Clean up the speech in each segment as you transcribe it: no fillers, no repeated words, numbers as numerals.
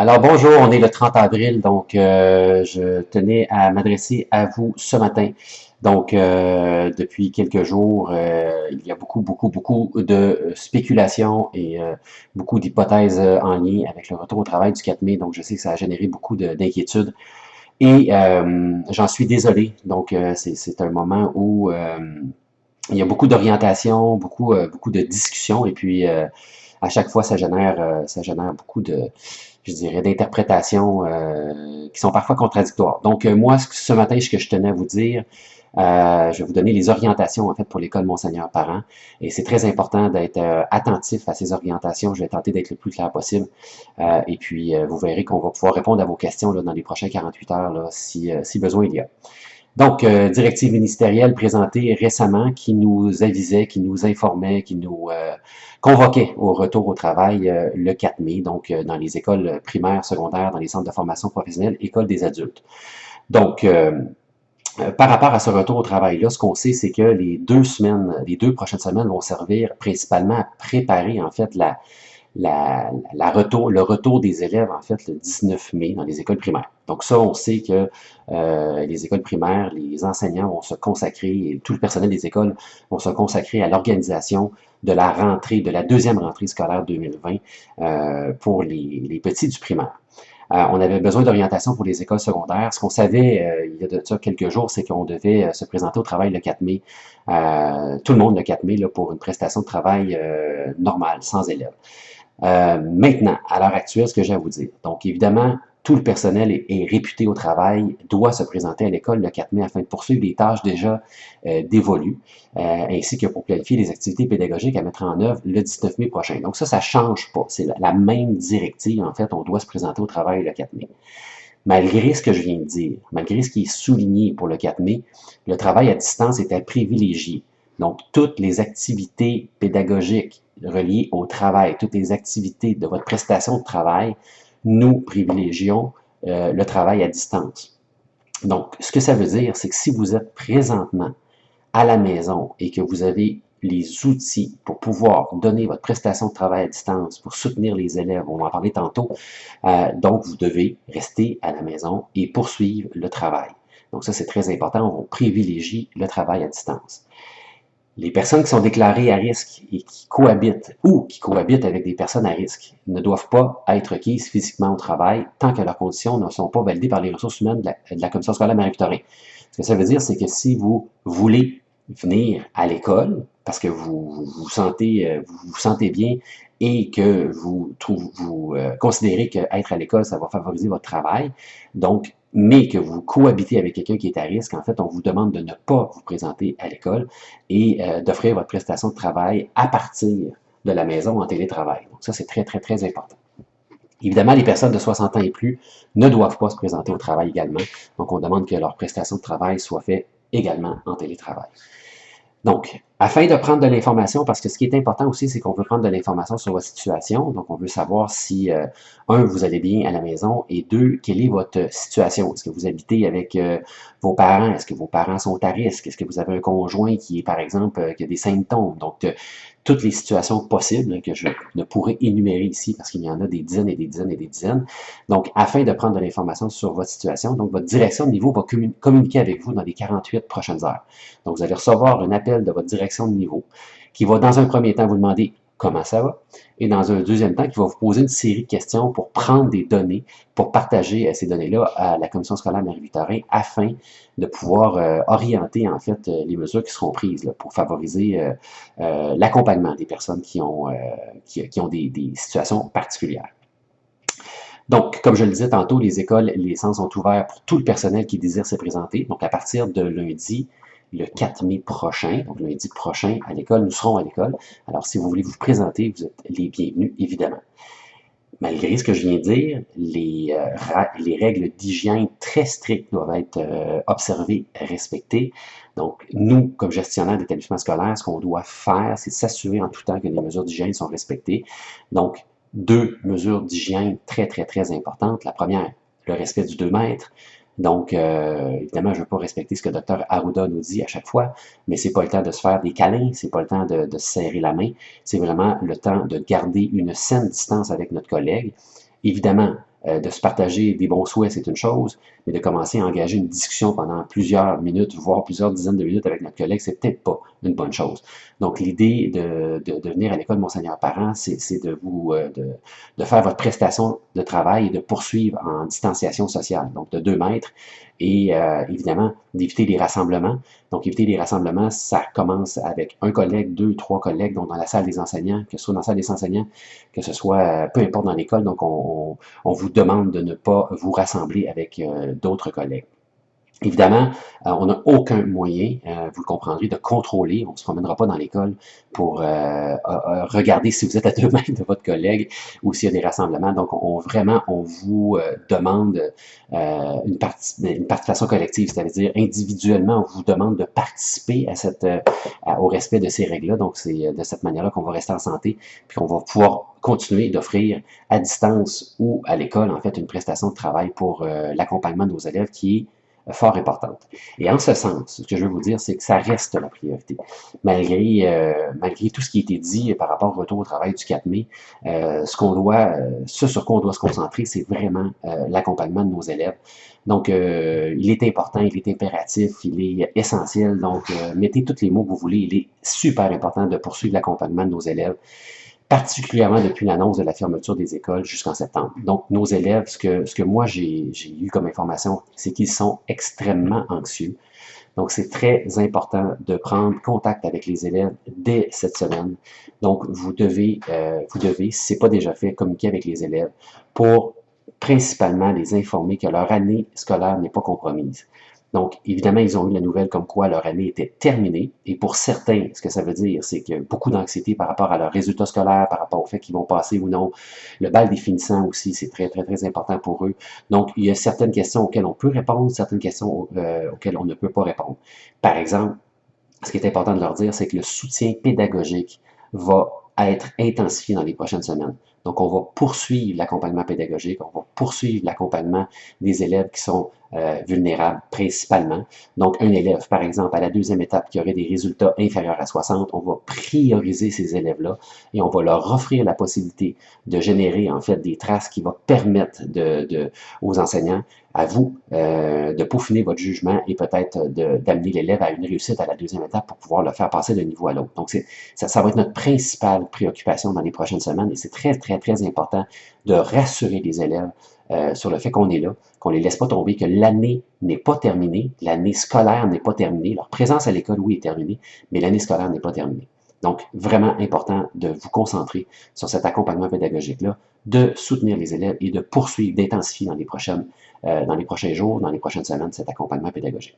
Alors bonjour, on est le 30 avril, donc je tenais à m'adresser à vous ce matin. Donc depuis quelques jours, il y a beaucoup de spéculations et beaucoup d'hypothèses en lien avec le retour au travail du 4 mai. Donc je sais que ça a généré beaucoup d'inquiétudes et j'en suis désolé. Donc c'est un moment où il y a beaucoup d'orientation, beaucoup de discussions et puis à chaque fois ça génère beaucoup de je dirais, d'interprétations qui sont parfois contradictoires. Donc, moi, ce matin, ce que je tenais à vous dire, je vais vous donner les orientations, en fait, pour l'école Monseigneur Parent. Et c'est très important d'être attentif à ces orientations. Je vais tenter d'être le plus clair possible. Et puis, vous verrez qu'on va pouvoir répondre à vos questions là, dans les prochaines 48 heures, là, si besoin il y a. Donc, directive ministérielle présentée récemment qui nous avisait, qui nous informait, qui nous convoquait au retour au travail le 4 mai, donc dans les écoles primaires, secondaires, dans les centres de formation professionnelle, écoles des adultes. Donc, par rapport à ce retour au travail-là, ce qu'on sait, c'est que les 2 prochaines semaines vont servir principalement à préparer en fait le retour des élèves, en fait, le 19 mai dans les écoles primaires. Donc ça, on sait que les écoles primaires, les enseignants vont se consacrer, et tout le personnel des écoles vont se consacrer à l'organisation de la rentrée, de la deuxième rentrée scolaire 2020 pour les petits du primaire. On avait besoin d'orientation pour les écoles secondaires. Ce qu'on savait il y a de ça quelques jours, c'est qu'on devait se présenter au travail le 4 mai, tout le monde le 4 mai, là, pour une prestation de travail normale, sans élèves. Maintenant, à l'heure actuelle, ce que j'ai à vous dire. Donc, évidemment, tout le personnel est réputé au travail, doit se présenter à l'école le 4 mai afin de poursuivre les tâches déjà dévolues, ainsi que pour planifier les activités pédagogiques à mettre en œuvre le 19 mai prochain. Donc ça ne change pas. C'est la même directive. En fait, on doit se présenter au travail le 4 mai. Malgré ce que je viens de dire, malgré ce qui est souligné pour le 4 mai, le travail à distance est à privilégier. Donc, toutes les activités pédagogiques reliées au travail, toutes les activités de votre prestation de travail, nous privilégions le travail à distance. Donc, ce que ça veut dire, c'est que si vous êtes présentement à la maison et que vous avez les outils pour pouvoir donner votre prestation de travail à distance, pour soutenir les élèves, on va en parler tantôt, donc vous devez rester à la maison et poursuivre le travail. Donc ça, c'est très important, on privilégie le travail à distance. Les personnes qui sont déclarées à risque et qui cohabitent ou qui cohabitent avec des personnes à risque ne doivent pas être requises physiquement au travail tant que leurs conditions ne sont pas validées par les ressources humaines de la Commission scolaire Marie-Victorin. Ce que ça veut dire, c'est que si vous voulez venir à l'école parce que vous sentez bien et que vous considérez qu'être à l'école, ça va favoriser votre travail, donc mais que vous cohabitez avec quelqu'un qui est à risque, en fait, on vous demande de ne pas vous présenter à l'école et d'offrir votre prestation de travail à partir de la maison en télétravail. Donc ça, c'est très important. Évidemment, les personnes de 60 ans et plus ne doivent pas se présenter au travail également. Donc, on demande que leur prestation de travail soit faite également en télétravail. Donc, afin de prendre de l'information, parce que ce qui est important aussi, c'est qu'on veut prendre de l'information sur votre situation. Donc, on veut savoir si, un, vous allez bien à la maison, et deux, quelle est votre situation. Est-ce que vous habitez avec vos parents? Est-ce que vos parents sont à risque? Est-ce que vous avez un conjoint qui est, par exemple, qui a des symptômes? Donc, toutes les situations possibles que je ne pourrais énumérer ici, parce qu'il y en a des dizaines et des dizaines et des dizaines. Donc, afin de prendre de l'information sur votre situation, donc votre direction de niveau va communiquer avec vous dans les 48 prochaines heures. Donc, vous allez recevoir un appel de votre direction de niveau qui va, dans un premier temps, vous demander comment ça va, et dans un deuxième temps, qui va vous poser une série de questions pour prendre des données, pour partager ces données-là à la Commission scolaire Marie-Victorin afin de pouvoir orienter, en fait, les mesures qui seront prises là, pour favoriser l'accompagnement des personnes qui ont des situations particulières. Donc, comme je le disais tantôt, les écoles, les centres sont ouverts pour tout le personnel qui désire se présenter. Donc, à partir de lundi, le 4 mai prochain, donc lundi prochain à l'école, nous serons à l'école. Alors, si vous voulez vous présenter, vous êtes les bienvenus, évidemment. Malgré ce que je viens de dire, les règles d'hygiène très strictes doivent être observées, respectées. Donc, nous, comme gestionnaires d'établissement scolaire, ce qu'on doit faire, c'est s'assurer en tout temps que les mesures d'hygiène sont respectées. Donc, 2 mesures d'hygiène très importantes. La première, le respect du 2 mètres. Donc, évidemment, je ne veux pas respecter ce que Dr Arruda nous dit à chaque fois, mais c'est pas le temps de se faire des câlins, c'est pas le temps de se serrer la main, c'est vraiment le temps de garder une saine distance avec notre collègue. Évidemment, de se partager des bons souhaits, c'est une chose, mais de commencer à engager une discussion pendant plusieurs minutes, voire plusieurs dizaines de minutes avec notre collègue, c'est peut-être pas une bonne chose. Donc, l'idée de venir à l'école Monseigneur Parent, c'est de faire votre prestation de travail et de poursuivre en distanciation sociale, donc de 2 mètres, et évidemment, d'éviter les rassemblements. Donc, éviter les rassemblements, ça commence avec un collègue, 2, 3 collègues, donc dans la salle des enseignants, que ce soit dans la salle des enseignants, que ce soit peu importe dans l'école, donc on vous demande de ne pas vous rassembler avec d'autres collègues. Évidemment, on n'a aucun moyen, vous le comprendrez, de contrôler. On ne se promènera pas dans l'école pour regarder si vous êtes à 2 mètres de votre collègue ou s'il y a des rassemblements. Donc, vraiment, on vous demande une participation collective, c'est-à-dire individuellement, on vous demande de participer au respect de ces règles-là. Donc, c'est de cette manière-là qu'on va rester en santé, puis qu'on va pouvoir continuer d'offrir à distance ou à l'école, en fait, une prestation de travail pour l'accompagnement de nos élèves qui est fort importante. Et en ce sens, ce que je veux vous dire, c'est que ça reste la priorité. Malgré tout ce qui a été dit par rapport au retour au travail du 4 mai, ce sur quoi on doit se concentrer, c'est vraiment l'accompagnement de nos élèves. Donc, il est important, il est impératif, il est essentiel. Donc, mettez tous les mots que vous voulez. Il est super important de poursuivre l'accompagnement de nos élèves, particulièrement depuis l'annonce de la fermeture des écoles jusqu'en septembre. Donc, nos élèves, ce que moi j'ai eu comme information, c'est qu'ils sont extrêmement anxieux. Donc, c'est très important de prendre contact avec les élèves dès cette semaine. Donc, vous devez, si ce n'est pas déjà fait, communiquer avec les élèves pour principalement les informer que leur année scolaire n'est pas compromise. Donc, évidemment, ils ont eu la nouvelle comme quoi leur année était terminée. Et pour certains, ce que ça veut dire, c'est qu'il y a beaucoup d'anxiété par rapport à leurs résultats scolaires, par rapport au fait qu'ils vont passer ou non. Le bal des finissants aussi, c'est très, très, très important pour eux. Donc, il y a certaines questions auxquelles on peut répondre, certaines questions auxquelles on ne peut pas répondre. Par exemple, ce qui est important de leur dire, c'est que le soutien pédagogique va être intensifié dans les prochaines semaines. Donc, on va poursuivre l'accompagnement pédagogique, on va poursuivre l'accompagnement des élèves qui sont vulnérables principalement. Donc, un élève, par exemple, à la 2e étape qui aurait des résultats inférieurs à 60, on va prioriser ces élèves-là et on va leur offrir la possibilité de générer, en fait, des traces qui vont permettre aux enseignants, à vous, de peaufiner votre jugement et peut-être d'amener l'élève à une réussite à la 2e étape pour pouvoir le faire passer d'un niveau à l'autre. Donc, ça va être notre principale préoccupation dans les prochaines semaines et c'est très, très, très important de rassurer les élèves sur le fait qu'on est là, qu'on ne les laisse pas tomber, que l'année n'est pas terminée, l'année scolaire n'est pas terminée. Leur présence à l'école, oui, est terminée, mais l'année scolaire n'est pas terminée. Donc, vraiment important de vous concentrer sur cet accompagnement pédagogique-là, de soutenir les élèves et de poursuivre, d'intensifier dans les prochains jours, dans les prochaines semaines, cet accompagnement pédagogique.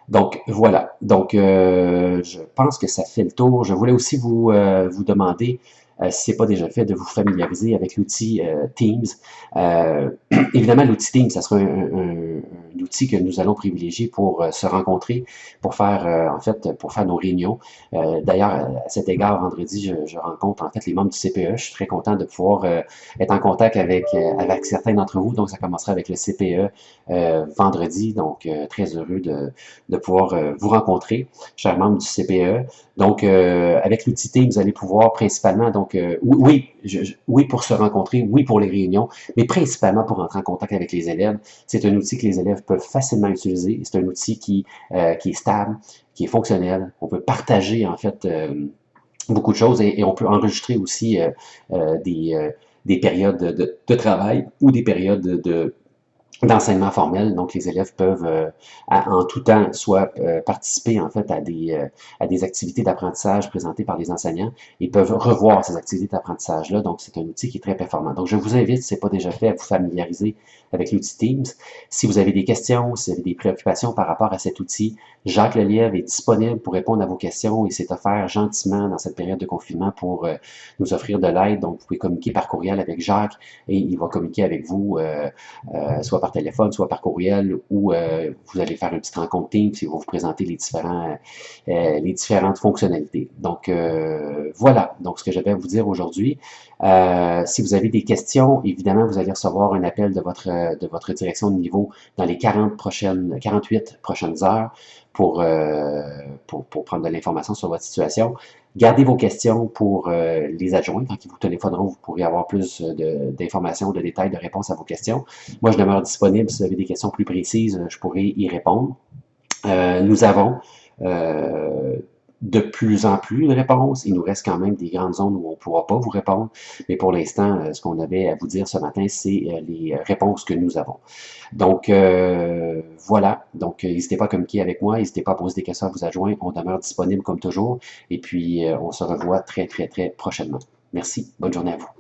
Donc, voilà. Donc, je pense que ça fait le tour. Je voulais aussi vous demander, si ce n'est pas déjà fait, de vous familiariser avec l'outil Teams. Évidemment, l'outil Teams, ça sera un outil que nous allons privilégier pour se rencontrer, pour faire, pour faire nos réunions. D'ailleurs, à cet égard, vendredi, je rencontre en fait les membres du CPE. Je suis très content de pouvoir être en contact avec certains d'entre vous. Donc, ça commencera avec le CPE vendredi. Donc, très heureux de pouvoir vous rencontrer, chers membres du CPE. Donc, avec l'outil Teams, vous allez pouvoir principalement, donc, oui, pour se rencontrer, oui pour les réunions, mais principalement pour entrer en contact avec les élèves. C'est un outil que les élèves peuvent facilement utiliser. C'est un outil qui est stable, qui est fonctionnel. On peut partager, en fait, beaucoup de choses et on peut enregistrer aussi des périodes de travail ou des périodes d'enseignement formel. Donc, les élèves peuvent en tout temps soit participer en fait à des activités d'apprentissage présentées par les enseignants et peuvent revoir ces activités d'apprentissage-là. Donc, c'est un outil qui est très performant. Donc, je vous invite, si ce n'est pas déjà fait, à vous familiariser avec l'outil Teams. Si vous avez des questions, si vous avez des préoccupations par rapport à cet outil, Jacques Lelièvre est disponible pour répondre à vos questions et s'est offert gentiment dans cette période de confinement pour nous offrir de l'aide. Donc, vous pouvez communiquer par courriel avec Jacques et il va communiquer avec vous soit par téléphone, soit par courriel, ou vous allez faire une petite rencontre Teams et vous présenter les différentes fonctionnalités. Donc, voilà donc ce que je vais vous dire aujourd'hui. Si vous avez des questions, évidemment, vous allez recevoir un appel de votre direction de niveau dans les 48 prochaines heures pour prendre de l'information sur votre situation. Gardez vos questions pour les adjoints. Quand ils vous téléphoneront, vous pourrez avoir plus d'informations, de détails, de réponses à vos questions. Moi, je demeure disponible. Si vous avez des questions plus précises, je pourrai y répondre. Nous avons de plus en plus de réponses. Il nous reste quand même des grandes zones où on ne pourra pas vous répondre. Mais pour l'instant, ce qu'on avait à vous dire ce matin, c'est les réponses que nous avons. Donc, voilà. Donc, n'hésitez pas à communiquer avec moi. N'hésitez pas à poser des questions à vos adjoints. On demeure disponible comme toujours. Et puis, on se revoit très, très, très prochainement. Merci. Bonne journée à vous.